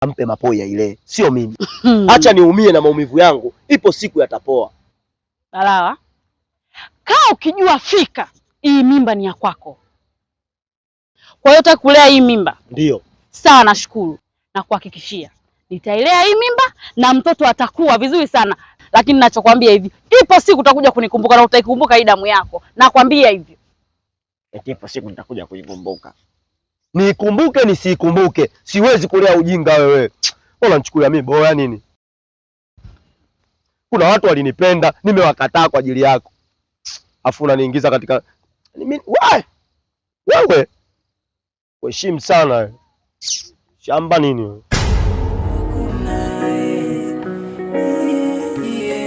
ampe mapoya ile, sio mimi. Acha niumie na maumivu yangu, ipo siku yatapoa. Salawa. Kaa ukijua fika hii mimba ni ya kwako. Kwa hiyo utakulea hii mimba? Ndio. Sawa, nashukuru. Na kuhakikishia nitailea hii mimba na mtoto atakuwa vizuri sana. Lakini ninachokwambia hivi, ipo siku utakuja kunikumbuka na utaikumbuka hii damu yako. Nakwambia hivyo. Ipo siku nitakuja kuikumbuka. Nikumbuke nisikumbuke, siwezi kulea ujinga wewe. Unanichukulia mimi boya nini? Kuna watu walinipenda, nimewakataa kwa ajili yako. Afu unaniingiza katika wewe. Heshimu sana wewe. Shamba nini wewe?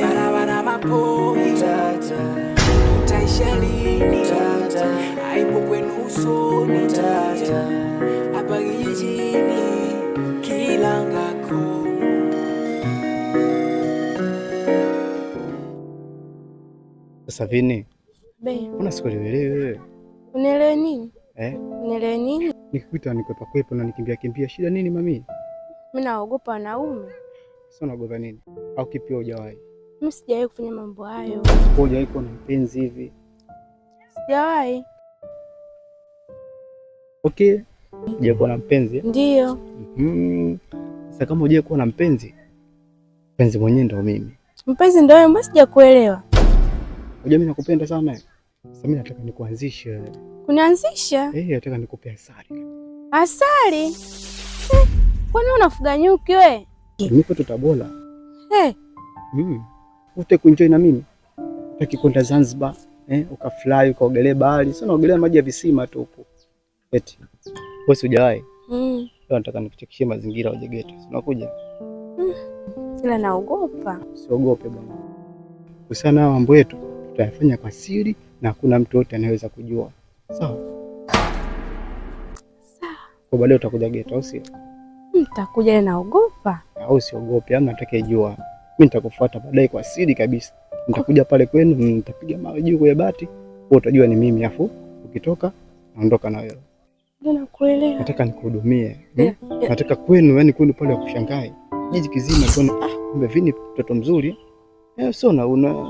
Barabara mapo tata. Utaisha lini tata? Haipo kwenu usoni tata. Hapa kijijini Kilangako. Sasa Vini, mbona sikuelewi wewe? Unielewe nini? Unielewe nini? Nikikuita nikwepa kwepo na nikimbia shida nini mami? Mimi naogopa wanaume. Sasa unaogopa nini? Au kipi hujawahi? Mimi sijawahi kufanya mambo hayo. Hujawahi kuwa na mpenzi hivi? Sijawahi. Okay. Hujawahi kuwa na mpenzi? Ndio. Sasa kama hujawahi kuwa na mpenzi, mpenzi mwenyewe ndo mimi. Mpenzi ndo wewe, mbona sijakuelewa? Unajua mimi nakupenda sana. Sasa mimi nataka nikuanzishe. Kunianzisha? Nataka nikupe asali. Asali? Kwani unafuga nyuki we? Nipo tutabola. Ute kuenjoy na mimi. Utaki kwenda Zanzibar, ukafly, ukaogelea bahari. Sasa naogelea maji ya visima tu huko. Eti. Wewe hujawahi? Leo nataka nikuchekishie mazingira ya Geto. Unakuja? Ila naogopa. Usiogope bwana. Kuhusiana na mambo yetu tutayafanya kwa siri na hakuna mtu yote anaweza kujua. Sawa? Sawa. Kwa baadaye utakuja Geto au sio? Nitakuja, naogopa. Au usiogope, ama atakayejua. Mimi nitakufuata baadaye kwa siri kabisa. Nitakuja pale kwenu, nitapiga mawe juu kwa bati. Wewe utajua ni mimi, afu ukitoka naondoka na wewe. Nakuelewa. Nataka nikuhudumie. Nataka kwenu, yani kwenu pale kushangae. Jiji kizima tuone kumbe Vini mtoto mzuri. Sio una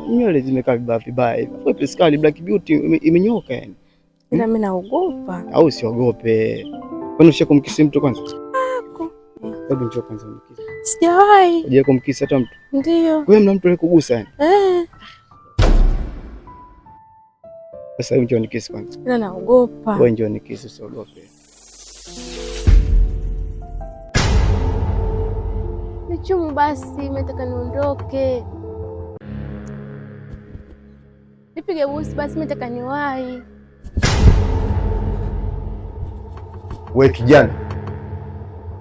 nywele zimekaa vibaya hivi. Wewe Pascal Black Beauty imenyoka yani. Ila mimi naogopa. Au usiogope. Kwani ushakumkisi mtu kwanza? Ako. Hebu njoo kwanza unikisi. Sijawahi. Unajua kumkisi hata mtu? Ndio. Wewe mna mtu alikugusa yani? Sasa njoo unikisi kwanza. Ila naogopa. Wewe njoo unikisi, usiogope. Nichumu basi, nataka niondoke. Nipige busi basi, nataka niwahi. We kijana,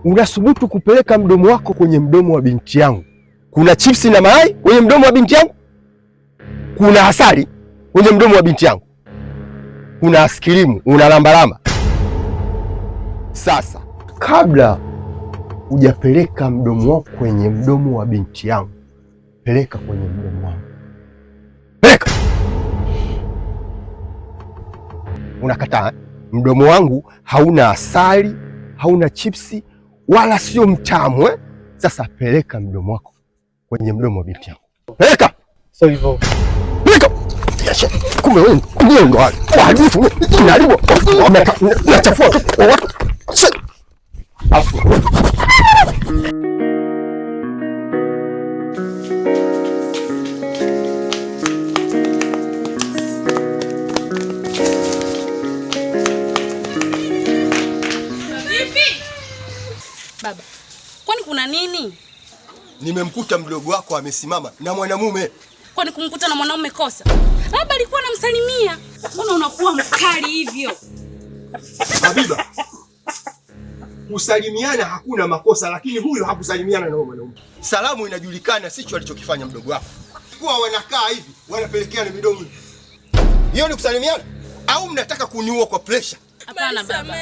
unasubutu kupeleka mdomo wako kwenye mdomo wa binti yangu? Kuna chipsi na mayai kwenye mdomo wa binti yangu? Kuna asali kwenye mdomo wa binti yangu? Kuna askirimu unalambalamba? Sasa kabla hujapeleka mdomo wako kwenye mdomo wa binti yangu, peleka kwenye mdomo wangu. Peleka! Unakataa? Mdomo wangu hauna asali, hauna chipsi, wala sio mtamu. Sasa peleka mdomo wako kwenye mdomo wa binti yangu. Peleka! Sio hivyo. Peleka! Kumbe wewe ndo wahalifu. Unaharibu. Unachafua watu. Baba, kwani kuna nini? Nimemkuta mdogo wako amesimama na mwanamume. Kwani kumkuta na mwanamume kosa? Labda alikuwa anamsalimia. Mbona unakuwa mkali hivyo? Habiba, kusalimiana hakuna makosa, lakini huyo hakusalimiana na mwanamume. Salamu inajulikana, sicho alichokifanya mdogo wako. Kwa wanakaa hivi, wanapelekeana midomo. Hiyo ni kusalimiana? Au mnataka kuniua kwa pressure? Hapana baba.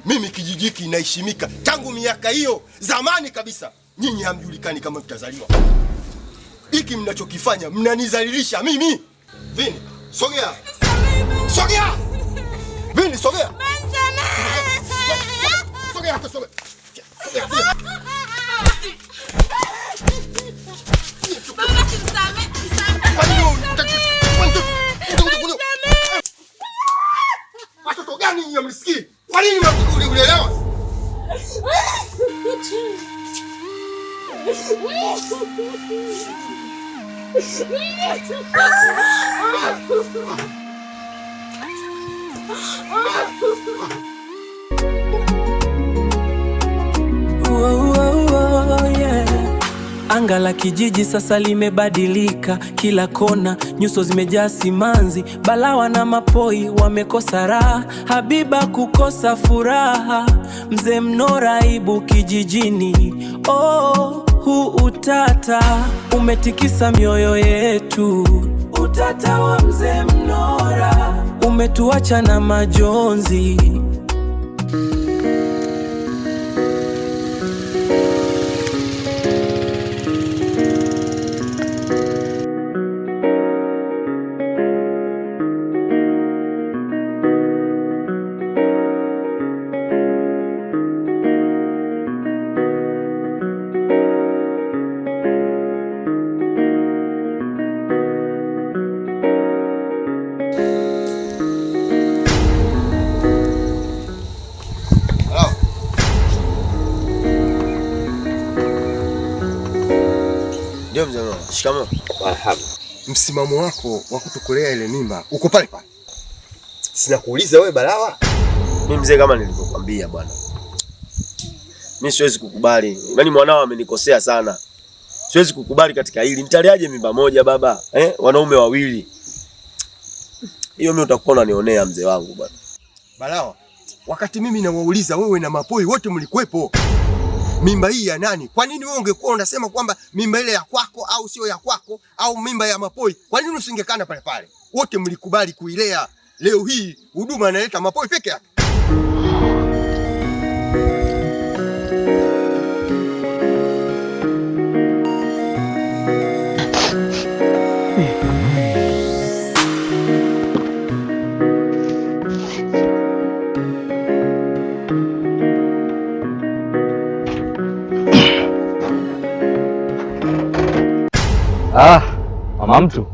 Mimi kijijiki inaheshimika tangu miaka hiyo zamani kabisa. Nyinyi hamjulikani kama mtazaliwa. Hiki mnachokifanya mnanizalilisha mimi. Vini, sogea. Sogea. Vini, sogea. Sogea, sogea. Anga la kijiji sasa limebadilika, kila kona nyuso zimejaa simanzi. Balawa na Mapoi wamekosa raha, Habiba kukosa furaha, Mzee Mnora aibu kijijini. Oh, huu utata umetikisa mioyo yetu, utata wa Mzee Mnora umetuacha na majonzi. Ndio mzee wangu. Shikamoo. Marhaba. Msimamo wako wa kutukolea ile mimba uko pale pale. Sina kuuliza wewe Balawa. Mimi mzee, kama nilivyokuambia bwana, mimi siwezi kukubali. Yaani mwanao amenikosea sana. Siwezi kukubali katika hili. Nitaliaje mimba moja baba? Wanaume wawili. Hiyo mimi utakuwa unanionea mzee wangu bwana. Balawa, wakati mimi nawauliza wewe na Mapoi wote mlikuwepo. Mimba hii ya nani? Kwa nini wewe ungekuwa unasema kwamba mimba ile ya kwako au sio ya kwako au mimba ya Mapoi? Kwa nini usingekana pale pale? Wote mlikubali kuilea. Leo hii huduma analeta Mapoi peke yake. Mama mtu.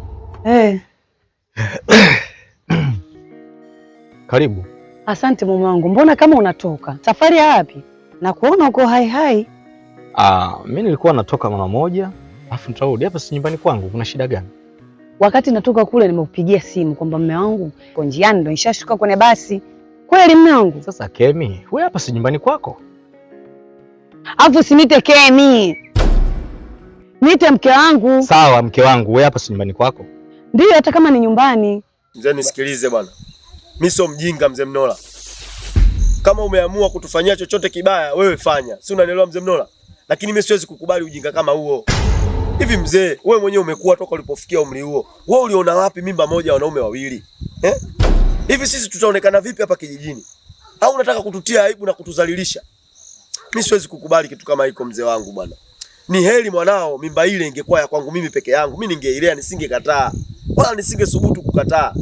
Karibu. Asante mume wangu. Mbona kama unatoka? Safari ya wapi? Na kuona uko hai hai. Mimi nilikuwa natoka mara moja, alafu nitarudi hapa, si nyumbani kwangu. Kuna shida gani? Wakati natoka kule nimekupigia simu kwamba mume wangu kwa njiani ndo nishashuka kwenye basi. Kweli mume wangu? Sasa Kemi, wewe hapa si nyumbani kwako? Alafu usinite Kemi. Niite mke wangu. Sawa, mke wangu. Wewe hapa si nyumbani kwako? Ndio, hata kama ni nyumbani. Mzee nisikilize bwana. Mimi sio mjinga Mzee Mnora. Kama umeamua kutufanyia chochote kibaya, wewe fanya. Si unanielewa Mzee Mnora? Lakini mimi siwezi kukubali ujinga kama huo. Hivi mzee, wewe mwenyewe umekuwa toka ulipofikia umri huo. Wewe uliona wapi mimba moja wanaume wawili? Hivi sisi tutaonekana vipi hapa kijijini? Au unataka kututia aibu na kutuzalilisha? Mimi siwezi kukubali kitu kama hiko mzee wangu bwana. Ni heri mwanao mimba ile ingekuwa ya kwangu mimi peke yangu. Mimi ningeilea, nisingekataa. Wala nisingesubutu kukataa.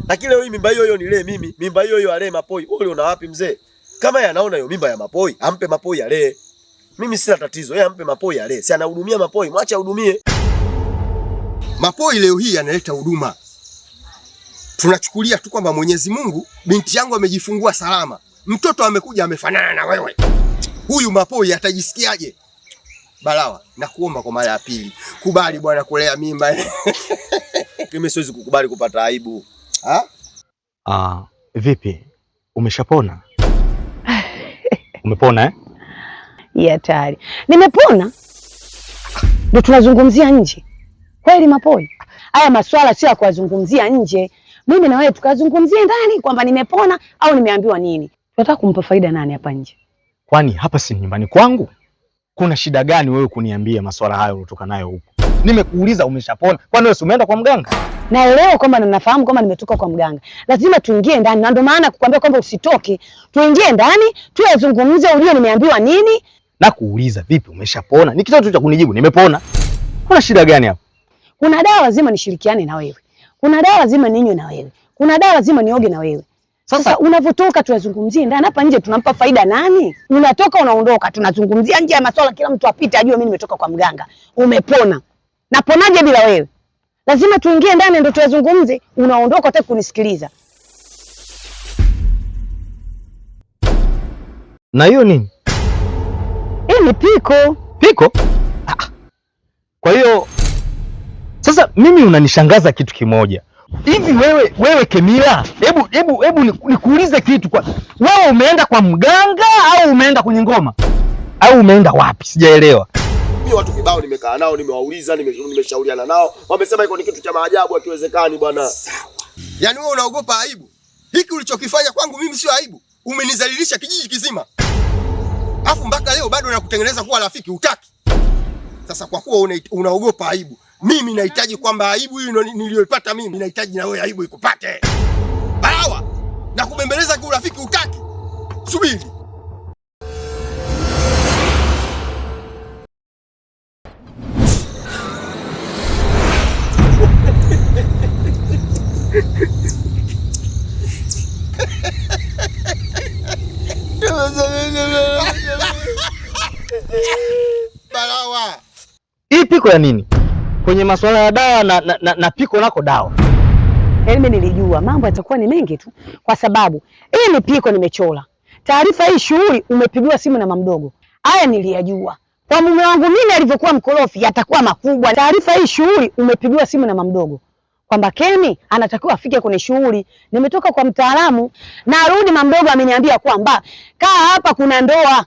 Lakini leo hii mimba hiyo nilee mimi, mimba hiyo alee Mapoi. Wewe uliona wapi mzee? Kama yeye anaona hiyo mimba ya Mapoi, ampe Mapoi alee. Mimi sina tatizo. Yeye ampe Mapoi alee. Si anahudumia Mapoi, mwache ahudumie. Mapoi leo hii analeta huduma. Tunachukulia tu kwamba Mwenyezi Mungu, binti yangu amejifungua salama. Mtoto amekuja amefanana na wewe. Huyu Mapoi atajisikiaje? Balawa, nakuomba kwa mara ya pili, kubali bwana kulea mimba. Mimi siwezi kukubali kupata aibu. Vipi? Umeshapona? Umepona eh? Ya tayari. Nimepona. Ndio tunazungumzia nje. Kweli Mapoi? Haya maswala sio ya kuzungumzia nje. Mimi na wewe tukazungumzie ndani kwamba nimepona au nimeambiwa nini. Tunataka kumpa faida nani hapa nje? Kwani hapa si nyumbani kwangu? Kuna shida gani wewe kuniambia maswala hayo ulotoka nayo huko? Nimekuuliza umeshapona. Kwani wewe umeenda kwa mganga? Naelewa kwamba nafahamu kwamba nimetoka kwa mganga. Lazima tuingie ndani, na ndio maana kukuambia kwamba usitoke. Tuingie ndani, tuyazungumze ujue nimeambiwa nini. Na kuuliza vipi umeshapona? Ni kitu cha kunijibu nimepona. Kuna shida gani hapo? Kuna dawa lazima nishirikiane na wewe. Kuna dawa lazima ninywe na wewe. Kuna dawa lazima nioge na wewe. Sasa unavotoka tuyazungumzie ndani, hapa nje tunampa faida nani? Unatoka unaondoka, tunazungumzia nje ya masuala, kila mtu apite ajue mimi nimetoka kwa mganga. Umepona. Naponaje bila wewe? Lazima tuingie ndani ndio tuyazungumze. Unaondoka hata kunisikiliza. Na hiyo nini? Hii ni piko. Piko? Sasa mimi unanishangaza kitu kimoja. Hivi wewe Kemila, hebu nikuulize kitu kwa. Wewe umeenda kwa mganga au umeenda kwenye ngoma? Au umeenda wapi? Sijaelewa. Mimi watu kibao nimekaa nao, nimewauliza, nimeshauriana nao. Wamesema iko ni kitu cha maajabu hakiwezekani bwana. Sawa. Yaani wewe unaogopa aibu? Hiki ulichokifanya kwangu mimi sio aibu. Umenizalilisha kijiji kizima. Afu mpaka leo bado nakutengeneza kuwa rafiki hutaki. Sasa kwa kuwa unaogopa aibu, mimi nahitaji kwamba aibu hii niliyoipata mimi nahitaji na wewe aibu ikupate. Balawa, na kubembeleza kwa urafiki hutaki. Subiri. Balawa. Hii piko ya nini? Kwenye masuala ya dawa na piko nako dawa. Yaani mimi nilijua mambo yatakuwa ni mengi tu kwa sababu hii ni piko nimechola. Taarifa hii shughuli umepigiwa simu na mamdogo. Haya niliyajua. Kwa mume wangu mimi alivyokuwa mkorofi yatakuwa makubwa. Taarifa hii shughuli umepigiwa simu na mamdogo. Kwamba Kemi anatakiwa afike kwenye shughuli. Nimetoka kwa mtaalamu na arudi mamdogo ameniambia kwamba kaa hapa kuna ndoa.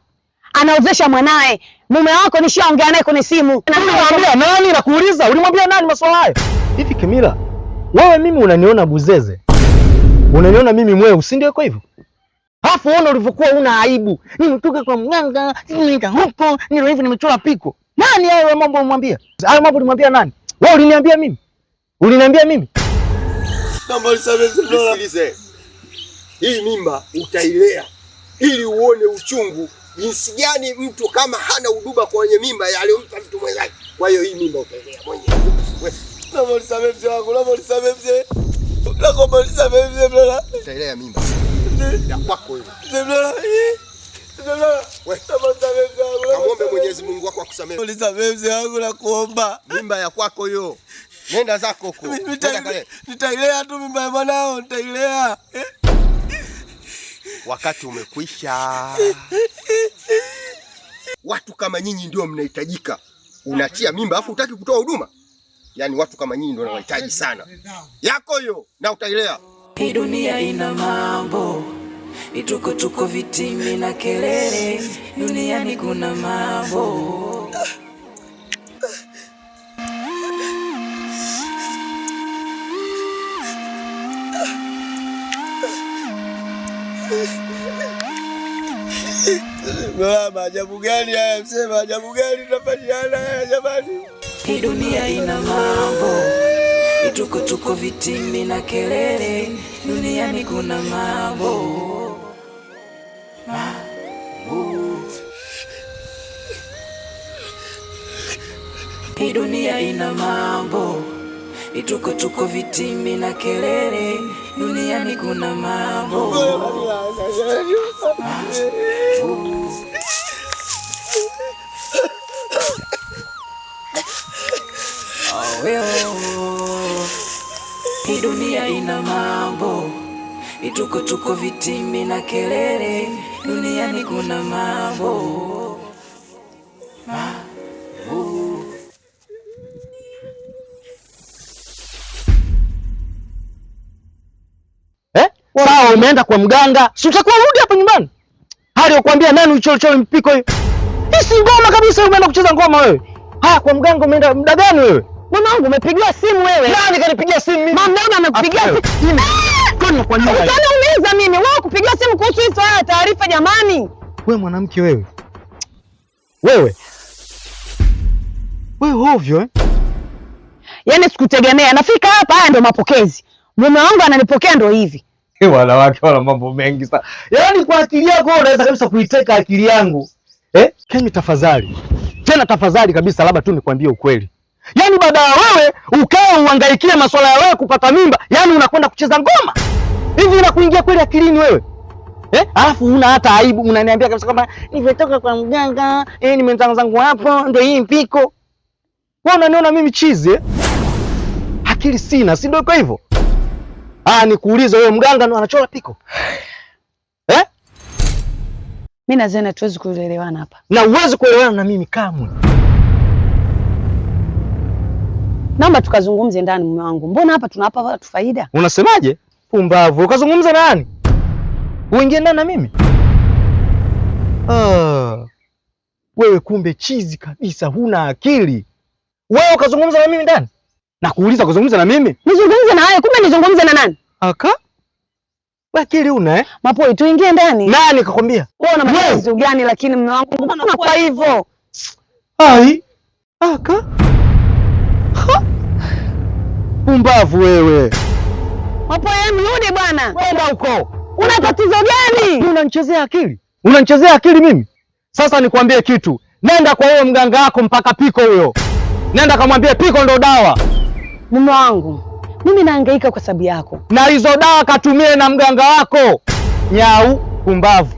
Anaozesha mwanae. Mume wako nishaongea naye kwenye simu. Unamwambia nani na kuuliza? Ulimwambia nani masuala hayo? Hivi Kemila, wewe mimi unaniona buzeze? Unaniona mimi mweu, si ndio hivyo? Alafu uone ulivyokuwa una aibu. Nimetoka kwa mganga, nimeenda huko, nilo hivi nimechora piko. Nani hayo mambo umwambia? Hayo mambo ulimwambia nani? Wewe uliniambia mimi? Uliniambia mimi? Naomba nisikilize. Hii mimba utailea ili uone uchungu jinsi gani mtu kama hana huduma kwenye mimba aliyompa mtu mwenzake. Kwa hiyo hii mimba utailea mwenyewe. Naomba nisamehe mzee wangu, naomba nisamehe mzee. Naomba nisamehe mzee Mlola. Utailea mimba. Ya kwako hiyo. Mzee Mlola. Mzee Mlola. Wewe naomba nisamehe mzee wangu. Kamuombe Mwenyezi Mungu wako akusamehe. Nisamehe mzee wangu na kuomba. Mimba ya kwako hiyo. Nenda zako huko. Nitailea tu mimba ya mwanao, nitailea. Wakati umekwisha. Watu kama nyinyi ndio mnahitajika. Unaachia mimba afu hutaki kutoa huduma? Yaani watu kama nyinyi ndio wanahitaji sana. Yako hiyo na utailea. Hii dunia ina mambo. Vituko vitimi na kelele. Duniani kuna mambo. Maajabu gani haya msema? Maajabu gani tunafanyana haya jamani? Hii dunia ina mambo. Vituko vitimi na kelele. Duniani kuna mambo. Hii dunia ina mambo. Vituko vitimi na kelele. Duniani kuna mambo. Hii dunia ina mambo. Vituko vitimi na kelele. Duniani kuna mambo. Sawa, umeenda kwa mganga. Si utakuwa rudi hapa nyumbani. Hali ukwambia nani uchochole mpiko hiyo? Hii si ngoma kabisa, umeenda kucheza ngoma wewe. Haya, kwa mganga umeenda muda gani wewe? Mama wangu umepigiwa simu wewe. Nani kanipigia simu mimi? Mama wangu amekupigia simu. Kwani kwa nini? Unaniuliza mimi, wewe kupigia simu kuhusu hizo haya taarifa jamani? Wewe mwanamke wewe. Wewe hovyo eh? Yaani sikutegemea. Nafika hapa haya ndio mapokezi. Mume wangu ananipokea ndio hivi. Wanawake wana mambo mengi sana. Yaani kwa akili yako unaweza kabisa kuiteka akili yangu. Kemi tafadhali. Tena tafadhali kabisa, labda tu nikwambie ukweli. Yaani baada ya wewe ukae uhangaikie masuala ya wewe kupata mimba, yaani unakwenda kucheza ngoma. Hivi unakuingia kweli akilini wewe? Alafu una hata aibu, unaniambia kabisa kwamba nimetoka kwa mganga, nimeanza zangu hapo, ndio hii mpiko. Wewe unaniona mimi chizi Akili sina, si ndio iko hivyo? Nikuulize wewe, mganga ndo anachora piko? Mimi na Zena tuwezi kuelewana hapa. Na uwezi kuelewana na mimi kamwe. Naomba tukazungumze ndani mume wangu. Mbona hapa tunawapa watu faida? Unasemaje? Pumbavu. Ukazungumza na nani? Uingie ndani na mimi? Wewe kumbe chizi kabisa, huna akili. Wewe ukazungumza na mimi ndani? Na kuuliza kuzungumza na mimi? Nizungumze na wewe, kumbe nizungumze na nani? Aka? Wewe akili una eh? Mapoi, tuingie ndani. Nani kakwambia? Wewe una matatizo gani lakini mume wangu? Mbona kwa hivyo? Ai. Aka? Pumbavu wewe. Mapoi, mrudi bwana. Kwenda huko. Una tatizo gani? Unanichezea akili? Unanichezea akili mimi? Sasa nikwambie kitu. Nenda kwa huyo mganga wako mpaka Piko huyo. Nenda kamwambie Piko ndo dawa. Mume wangu, mimi nahangaika kwa sababu yako. Na hizo dawa katumie na mganga wako. Nyau, pumbavu.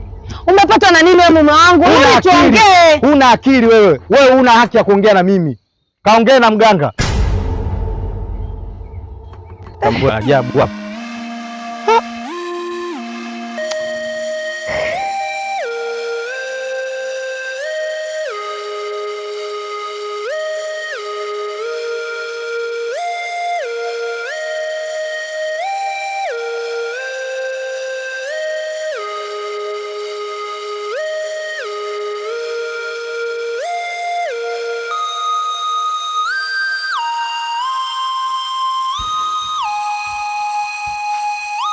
Umepata na nini wewe mume wangu? Wewe tuongee. Una akili wewe. Wewe una haki ya kuongea na mimi. Kaongee na mganga. Tambo ajabu hapa.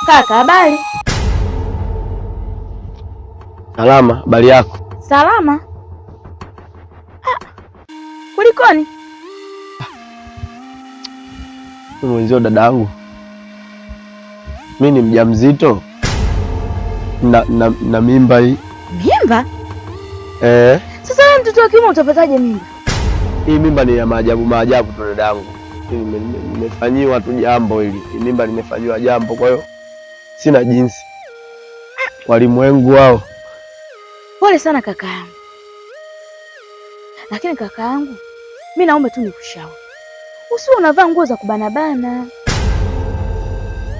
Kaka, habari? Salama, habari yako? Salama. Kulikoni? Mwenzio dada yangu, mimi ni mjamzito na mimba hii. Mimba? Sasa wewe mtoto wa kiume utapataje mimba? Hii mimba ni ya maajabu tu dada yangu. Nimefanyiwa tu jambo hili. Mimba nimefanyiwa jambo, kwa hiyo sina jinsi. Walimwengu wao. Pole sana kaka yangu. Lakini kaka yangu, mimi naomba tu nikushauri. Usiwe unavaa nguo za kubanabana.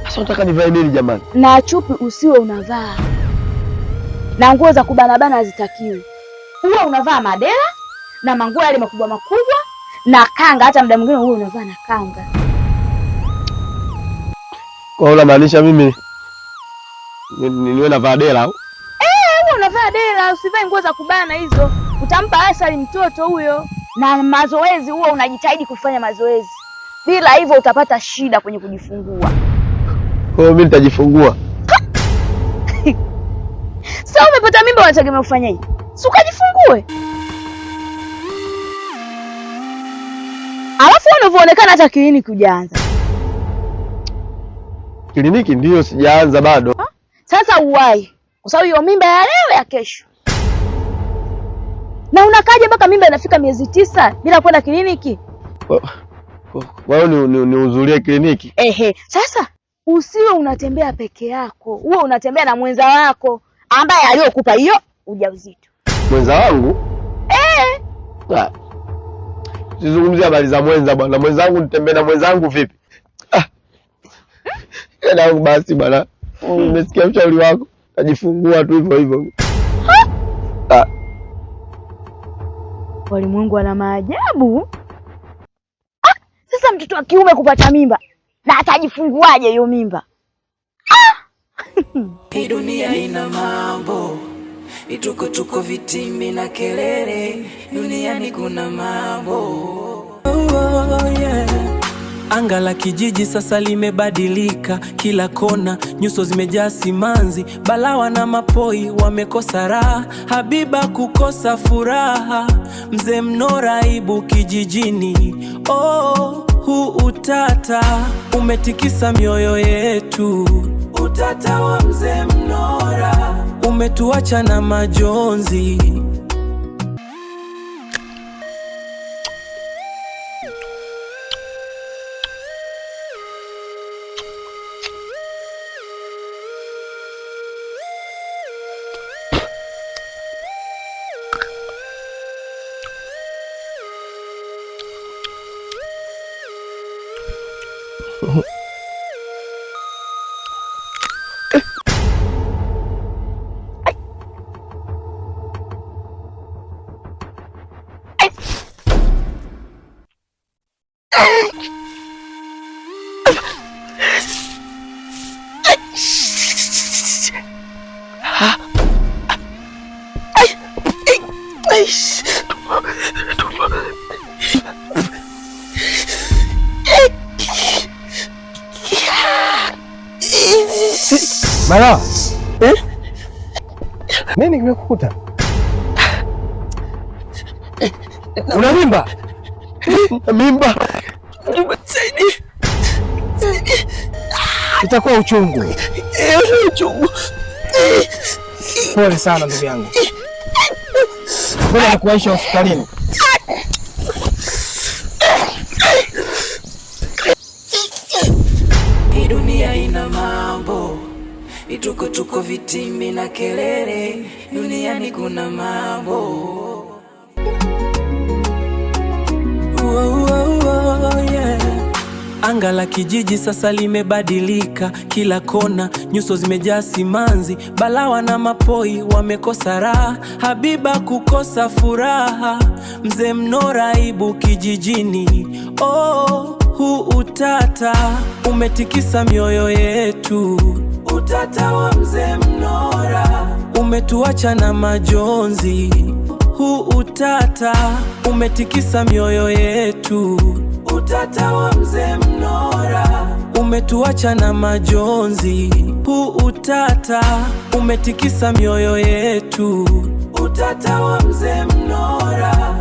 Sasa unataka nivae nini jamani? Na chupi usiwe unavaa. Na nguo za kubanabana hazitakiwi. Uwe unavaa madera na manguo yale makubwa makubwa na kanga, hata muda mwingine uwe unavaa na kanga. Kwa hiyo unamaanisha mimi niwe navaa dela au? Uwe unavaa dela, usivae nguo za kubana hizo. Utampa asali mtoto huyo. Na mazoezi huwa unajitahidi kufanya mazoezi. Bila hivyo utapata shida kwenye kujifungua. Kwa hiyo mimi nitajifungua. Sasa umepata mimba, unategemea ufanyaje? Si ukajifungue. Alafu unavyoonekana hata kliniki hujaanza. Kliniki ndio sijaanza bado. Sasa uwai. Kwa sababu hiyo mimba ya leo ya kesho. Na unakaje mpaka mimba inafika miezi 9 bila kwenda kliniki? Kwa hiyo nihudhurie kliniki? Sasa usiwe unatembea peke yako. Uwe unatembea na mwenza wako ambaye aliyokupa hiyo ujauzito. Mwenza wangu? Sizungumzia habari za mwenza bwana. Mwenzangu nitembee na mwenzangu vipi? Yangu basi bwana. Nimesikia ushauri wako. Najifungua tu hivyo hivyo. Walimwengu wana maajabu. Sasa mtoto wa kiume kupata mimba na atajifunguaje hiyo mimba? Hii dunia ina mambo, tuko vitimbi na kelele, duniani kuna mambo. Anga la kijiji sasa limebadilika, kila kona nyuso zimejaa simanzi, balawa na mapoi wamekosa raha, Habiba kukosa furaha, mzee Mnora aibu kijijini. Huu utata umetikisa mioyo yetu, utata wa mzee Mnora umetuacha na majonzi. Malawa, nini kimekukuta? Una mimba? Mimba itakuwa uchungu. Pole sana ndugu yangu, ngoja nikuaisha hospitalini. Hii dunia ina mambo, vituko, vitimbi na kelele. Duniani kuna mambo. Yeah. Anga la kijiji sasa limebadilika, kila kona nyuso zimejaa simanzi. Balawa na mapoi wamekosa raha, Habiba kukosa furaha, mzee Mnora aibu kijijini. Oh, huu utata umetikisa mioyo yetu. Utata wa mzee Mnora umetuacha na majonzi. Huu utata umetikisa mioyo yetu. Utata wa mzee Mnora umetuacha na majonzi. Huu utata umetikisa mioyo yetu. Utata wa mzee Mnora